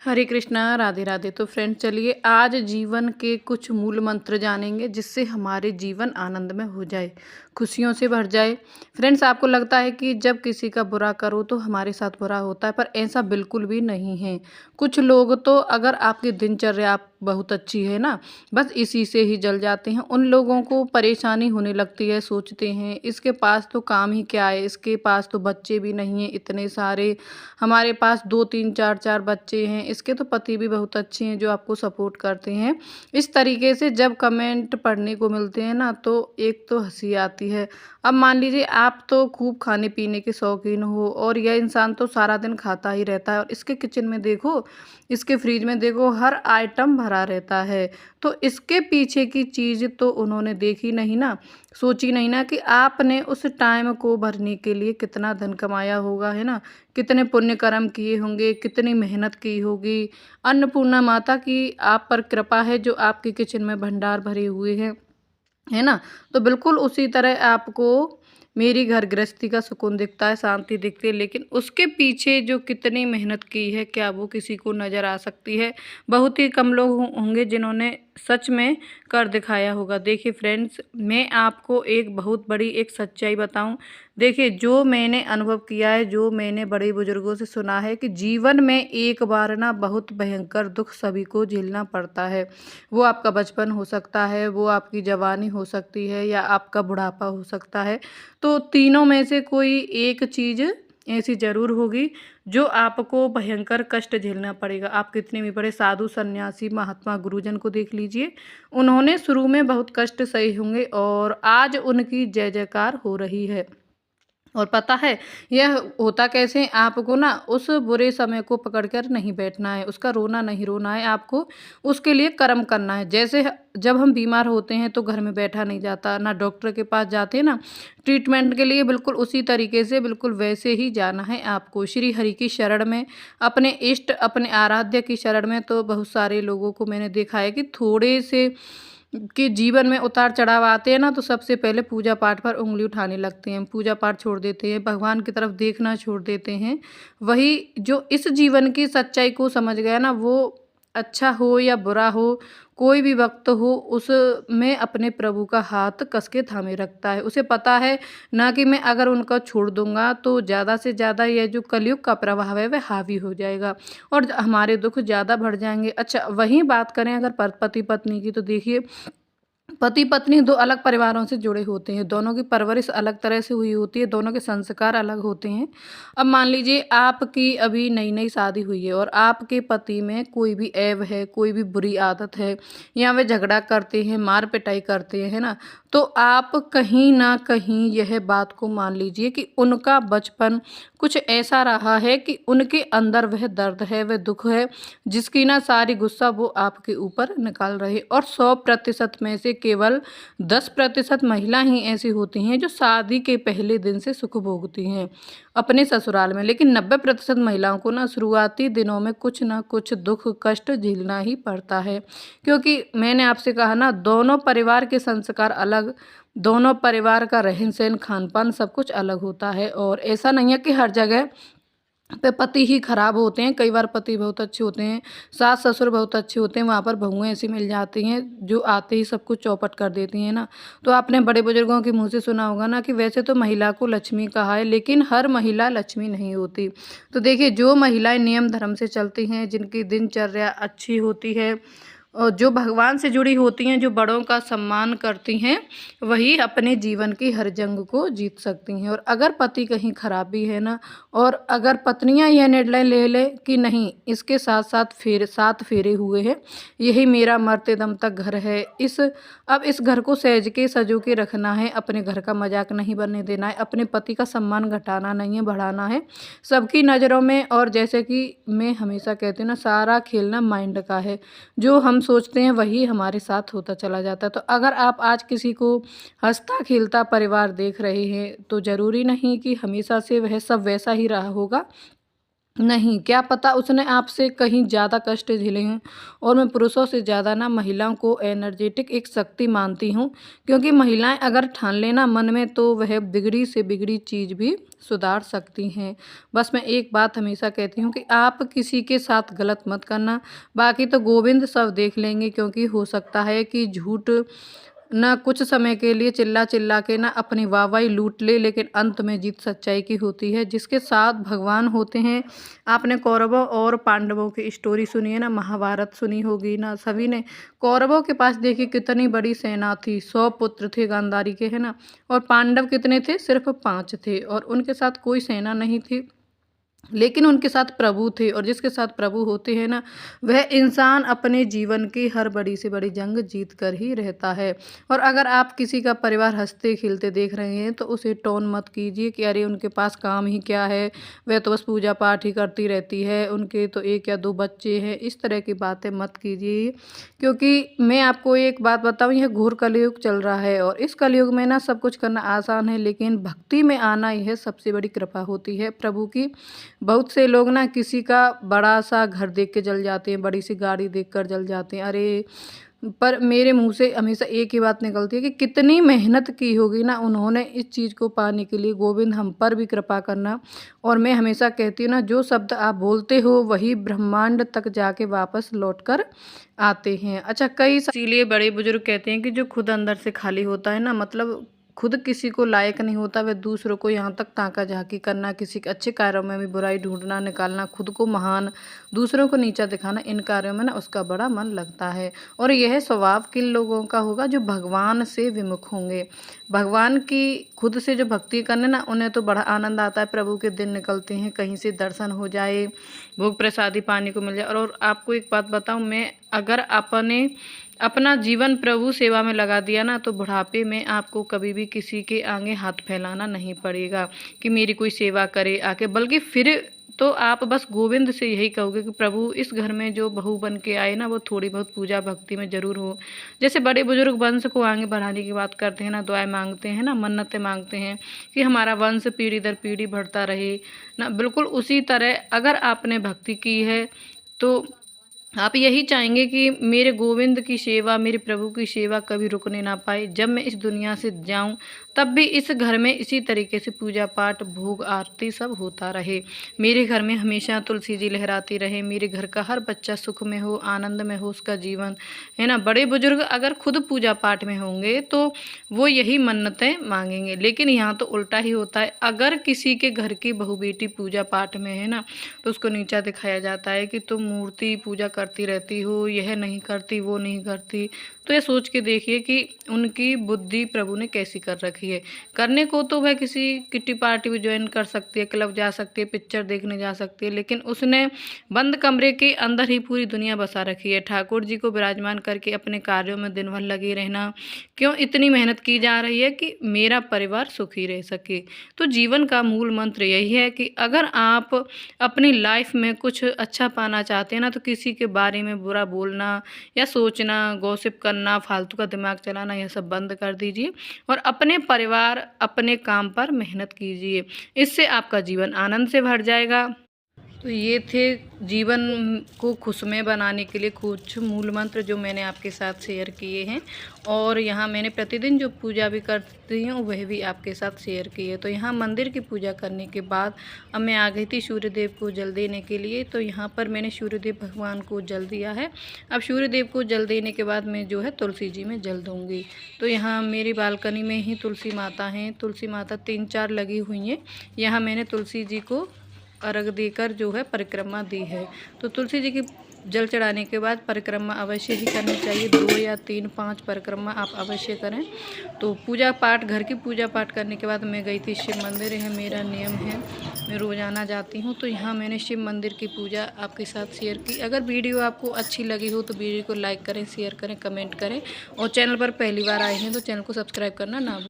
हरे कृष्णा, राधे राधे। तो फ्रेंड चलिए आज जीवन के कुछ मूल मंत्र जानेंगे जिससे हमारे जीवन आनंदमय हो जाए, खुशियों से भर जाए। फ्रेंड्स, आपको लगता है कि जब किसी का बुरा करो तो हमारे साथ बुरा होता है, पर ऐसा बिल्कुल भी नहीं है। कुछ लोग तो अगर आपकी दिनचर्या आप बहुत अच्छी है ना, बस इसी से ही जल जाते हैं। उन लोगों को परेशानी होने लगती है, सोचते हैं इसके पास तो काम ही क्या है, इसके पास तो बच्चे भी नहीं हैं इतने सारे, हमारे पास 2 3 4 4 बच्चे हैं, इसके तो पति भी बहुत अच्छे हैं जो आपको सपोर्ट करते हैं। इस तरीके से जब कमेंट पढ़ने को मिलते हैं ना, तो एक तो हंसी आती है। अब मान लीजिए आप तो खूब खाने पीने के शौकीन हो और यह इंसान तो सारा दिन खाता ही रहता है, और इसके किचन में देखो, इसके फ्रिज में देखो, हर आइटम भरा रहता है। तो इसके पीछे की चीज़ तो उन्होंने देखी नहीं ना, सोची नहीं ना कि आपने उस टाइम को भरने के लिए कितना धन कमाया होगा, है ना, कितने पुण्य कर्म किए होंगे, कितनी मेहनत की होगी। अन्नपूर्णा माता की आप पर कृपा है जो आपके किचन में भंडार भरे हुए हैं, है ना? तो बिल्कुल उसी तरह आपको मेरी घर गृहस्थी का सुकून दिखता है, शांति दिखती है, लेकिन उसके पीछे जो कितनी मेहनत की है, क्या वो किसी को नज़र आ सकती है? बहुत ही कम लोग होंगे जिन्होंने सच में कर दिखाया होगा। देखिए फ्रेंड्स, मैं आपको एक बहुत बड़ी एक सच्चाई बताऊं। देखिए, जो मैंने अनुभव किया है, जो मैंने बड़े बुजुर्गों से सुना है कि जीवन में एक बार ना बहुत भयंकर दुख सभी को झेलना पड़ता है। वो आपका बचपन हो सकता है, वो आपकी जवानी हो सकती है, या आपका बुढ़ापा हो सकता है। तो तीनों में से कोई एक चीज़ ऐसी ज़रूर होगी जो आपको भयंकर कष्ट झेलना पड़ेगा। आप कितने भी बड़े साधु सन्यासी महात्मा गुरुजन को देख लीजिए, उन्होंने शुरू में बहुत कष्ट सहे होंगे और आज उनकी जय जयकार हो रही है। और पता है यह होता कैसे है? आपको ना उस बुरे समय को पकड़ कर नहीं बैठना है, उसका रोना नहीं रोना है, आपको उसके लिए कर्म करना है। जैसे जब हम बीमार होते हैं तो घर में बैठा नहीं जाता, ना डॉक्टर के पास जाते हैं ना ट्रीटमेंट के लिए, बिल्कुल उसी तरीके से बिल्कुल वैसे ही जाना है आपको श्री हरि की शरण में, अपने इष्ट अपने आराध्य की शरण में। तो बहुत सारे लोगों को मैंने देखा है कि थोड़े से कि जीवन में उतार चढ़ाव आते हैं ना, तो सबसे पहले पूजा पाठ पर उंगली उठाने लगते हैं, पूजा पाठ छोड़ देते हैं, भगवान की तरफ देखना छोड़ देते हैं। वही जो इस जीवन की सच्चाई को समझ गया ना, वो अच्छा हो या बुरा हो, कोई भी वक्त हो, उसमें अपने प्रभु का हाथ कस के थामे रखता है। उसे पता है ना कि मैं अगर उनका छोड़ दूंगा तो ज़्यादा से ज़्यादा यह जो कलयुग का प्रभाव है वह हावी हो जाएगा और हमारे दुख ज़्यादा बढ़ जाएंगे। अच्छा, वहीं बात करें अगर पति पत्नी की, तो देखिए पति पत्नी दो अलग परिवारों से जुड़े होते हैं, दोनों की परवरिश अलग तरह से हुई होती है, दोनों के संस्कार अलग होते हैं। अब मान लीजिए आपकी अभी नई नई शादी हुई है और आपके पति में कोई भी ऐब है, कोई भी बुरी आदत है, या वे झगड़ा करते हैं, मार पिटाई करते हैं, है ना, तो आप कहीं ना कहीं यह बात को मान लीजिए कि उनका बचपन कुछ ऐसा रहा है कि उनके अंदर वह दर्द है, वह दुख है, जिसकी ना सारी गुस्सा वो आपके ऊपर निकाल रहे। और 100% में से केवल 10% महिला ही ऐसी होती हैं जो शादी के पहले दिन से सुख भोगती हैं अपने ससुराल में, लेकिन 90% महिलाओं को ना शुरुआती दिनों में कुछ ना कुछ दुख कष्ट झेलना ही पड़ता है। क्योंकि मैंने आपसे कहा ना, दोनों परिवार के संस्कार अलग, दोनों परिवार का रहन सहन खान पान सब कुछ अलग होता है। और ऐसा नहीं है कि हर जगह पे पति ही खराब होते हैं, कई बार पति बहुत अच्छे होते हैं, सास ससुर बहुत अच्छे होते हैं, वहाँ पर बहुएं ऐसी मिल जाती हैं जो आते ही सब कुछ चौपट कर देती हैं ना। तो आपने बड़े बुजुर्गों के मुंह से सुना होगा ना कि वैसे तो महिला को लक्ष्मी कहा है, लेकिन हर महिला लक्ष्मी नहीं होती। तो देखिए, जो महिलाएं नियम धर्म से चलती हैं, जिनकी दिनचर्या अच्छी होती है और जो भगवान से जुड़ी होती हैं, जो बड़ों का सम्मान करती हैं, वही अपने जीवन की हर जंग को जीत सकती हैं। और अगर पति कहीं खराब भी है ना, और अगर पत्नियां यह निर्णय ले ले कि नहीं, इसके साथ साथ फेरे 7 फेरे हुए हैं, यही मेरा मरते दम तक घर है, अब इस घर को सहेज के सजो के रखना है, अपने घर का मजाक नहीं बनने देना है, अपने पति का सम्मान घटाना नहीं है, बढ़ाना है सबकी नज़रों में। और जैसे कि मैं हमेशा कहती हूँ ना, सारा खेलना माइंड का है, जो हम सोचते हैं वही हमारे साथ होता चला जाता है। तो अगर आप आज किसी को हंसता खेलता परिवार देख रहे हैं, तो ज़रूरी नहीं कि हमेशा से वह सब वैसा ही रहा होगा। नहीं, क्या पता उसने आपसे कहीं ज़्यादा कष्ट झेले हों। और मैं पुरुषों से ज़्यादा ना महिलाओं को एनर्जेटिक एक शक्ति मानती हूँ, क्योंकि महिलाएँ अगर ठान लें ना मन में तो वह बिगड़ी से बिगड़ी चीज़ भी सुधार सकती हैं। बस मैं एक बात हमेशा कहती हूँ कि आप किसी के साथ गलत मत करना, बाकी तो गोविंद सब देख लेंगे, क्योंकि हो सकता है कि झूठ ना कुछ समय के लिए चिल्ला चिल्ला के ना अपनी वाहवाही लूट ले, लेकिन अंत में जीत सच्चाई की होती है, जिसके साथ भगवान होते हैं। आपने कौरवों और पांडवों की स्टोरी सुनी है ना, महाभारत सुनी होगी ना सभी ने। कौरवों के पास देखिए कितनी बड़ी सेना थी, 100 पुत्र थे गांधारी के, है ना। और पांडव कितने थे? सिर्फ 5 थे, और उनके साथ कोई सेना नहीं थी, लेकिन उनके साथ प्रभु थे। और जिसके साथ प्रभु होते हैं ना, वह इंसान अपने जीवन की हर बड़ी से बड़ी जंग जीत कर ही रहता है। और अगर आप किसी का परिवार हंसते खिलते देख रहे हैं तो उसे टोन मत कीजिए कि अरे उनके पास काम ही क्या है, वह तो बस पूजा पाठ ही करती रहती है, उनके तो 1 या 2 बच्चे हैं। इस तरह की बातें मत कीजिए, क्योंकि मैं आपको एक बात बताऊं, यह घोर कलयुग चल रहा है, और इस कलयुग में ना सब कुछ करना आसान है, लेकिन भक्ति में आना यह सबसे बड़ी कृपा होती है प्रभु की। बहुत से लोग ना किसी का बड़ा सा घर देख के जल जाते हैं, बड़ी सी गाड़ी देख कर जल जाते हैं। अरे, पर मेरे मुंह से हमेशा एक ही बात निकलती है कि कितनी मेहनत की होगी ना उन्होंने इस चीज़ को पाने के लिए। गोविंद हम पर भी कृपा करना। और मैं हमेशा कहती हूँ ना, जो शब्द आप बोलते हो वही ब्रह्मांड तक जाके वापस लौट कर आते हैं। अच्छा, कई इसीलिए बड़े बुजुर्ग कहते हैं कि जो खुद अंदर से खाली होता है ना, मतलब खुद किसी को लायक नहीं होता, वह दूसरों को यहाँ तक ताका झाकी करना, किसी के अच्छे कार्यों में भी बुराई ढूंढना, निकालना, खुद को महान, दूसरों को नीचा दिखाना, इन कार्यों में ना उसका बड़ा मन लगता है। और यह स्वभाव किन लोगों का होगा? जो भगवान से विमुख होंगे, भगवान की खुद से जो भक्ति करने ना, उन्हें तो बड़ा आनंद आता है। प्रभु के दिन निकलते हैं, कहीं से दर्शन हो जाए, भोग प्रसादी पानी को मिल जाए। और आपको एक बात बताऊं, मैं अगर अपने अपना जीवन प्रभु सेवा में लगा दिया ना, तो बुढ़ापे में आपको कभी भी किसी के आगे हाथ फैलाना नहीं पड़ेगा कि मेरी कोई सेवा करे आके, बल्कि फिर तो आप बस गोविंद से यही कहोगे कि प्रभु इस घर में जो बहू बन के आए ना, वो थोड़ी बहुत पूजा भक्ति में ज़रूर हो। जैसे बड़े बुजुर्ग वंश को आगे बढ़ाने की बात करते हैं ना, दुआएं मांगते हैं ना, मन्नतें मांगते हैं कि हमारा वंश पीढ़ी दर पीढ़ी बढ़ता रहे ना, बिल्कुल उसी तरह अगर आपने भक्ति की है तो आप यही चाहेंगे कि मेरे गोविंद की सेवा, मेरे प्रभु की सेवा कभी रुकने ना पाए। जब मैं इस दुनिया से जाऊं तब भी इस घर में इसी तरीके से पूजा पाठ, भोग आरती सब होता रहे। मेरे घर में हमेशा तुलसी जी लहराती रहे, मेरे घर का हर बच्चा सुख में हो, आनंद में हो उसका जीवन, है ना। बड़े बुजुर्ग अगर खुद पूजा पाठ में होंगे तो वो यही मन्नतें मांगेंगे। लेकिन यहाँ तो उल्टा ही होता है, अगर किसी के घर की बहू बेटी पूजा पाठ में है ना, तो उसको नीचा दिखाया जाता है कि तुम मूर्ति पूजा करती रहती हो, यह नहीं करती, वो नहीं करती। तो ये सोच के देखिए कि उनकी बुद्धि प्रभु ने कैसी कर रखी है। करने को तो वह किसी किट्टी पार्टी में ज्वाइन कर सकती है, क्लब जा सकती है, पिक्चर देखने जा सकती है, लेकिन उसने बंद कमरे के अंदर ही पूरी दुनिया बसा रखी है। ठाकुर जी को विराजमान करके अपने कार्यों में दिन भर लगे रहना, क्यों इतनी मेहनत की जा रही है कि मेरा परिवार सुखी रह सके। तो जीवन का मूल मंत्र यही है कि अगर आप अपनी लाइफ में कुछ अच्छा पाना चाहते हैं ना, तो किसी के बारे में बुरा बोलना या सोचना, गॉसिप करना, फालतू का दिमाग चलाना, यह सब बंद कर दीजिए और अपने परिवार, अपने काम पर मेहनत कीजिए। इससे आपका जीवन आनंद से भर जाएगा। तो ये थे जीवन को खुशमय बनाने के लिए कुछ मूल मंत्र जो मैंने आपके साथ शेयर किए हैं, और यहाँ मैंने प्रतिदिन जो पूजा भी करती हूँ वह भी आपके साथ शेयर की है। तो यहाँ मंदिर की पूजा करने के बाद अब मैं आ गई थी सूर्यदेव को जल देने के लिए। तो यहाँ पर मैंने सूर्यदेव भगवान को जल दिया है। अब सूर्यदेव को जल देने के बाद मैं जो है तुलसी जी में जल दूँगी। तो यहाँ मेरी बालकनी में ही तुलसी माता हैं, तुलसी माता 3-4 लगी हुई हैं। यहाँ मैंने तुलसी जी को अर्घ देकर जो है परिक्रमा दी है। तो तुलसी जी की जल चढ़ाने के बाद परिक्रमा अवश्य ही करनी चाहिए, 2 या 3, 5 परिक्रमा आप अवश्य करें। तो पूजा पाठ, घर की पूजा पाठ करने के बाद मैं गई थी शिव मंदिर, है मेरा नियम है, मैं रोज़ाना जाती हूँ। तो यहाँ मैंने शिव मंदिर की पूजा आपके साथ शेयर की। अगर वीडियो आपको अच्छी लगी हो तो वीडियो को लाइक करें, शेयर करें, कमेंट करें, और चैनल पर पहली बार आए हैं तो चैनल को सब्सक्राइब करना ना भूलें।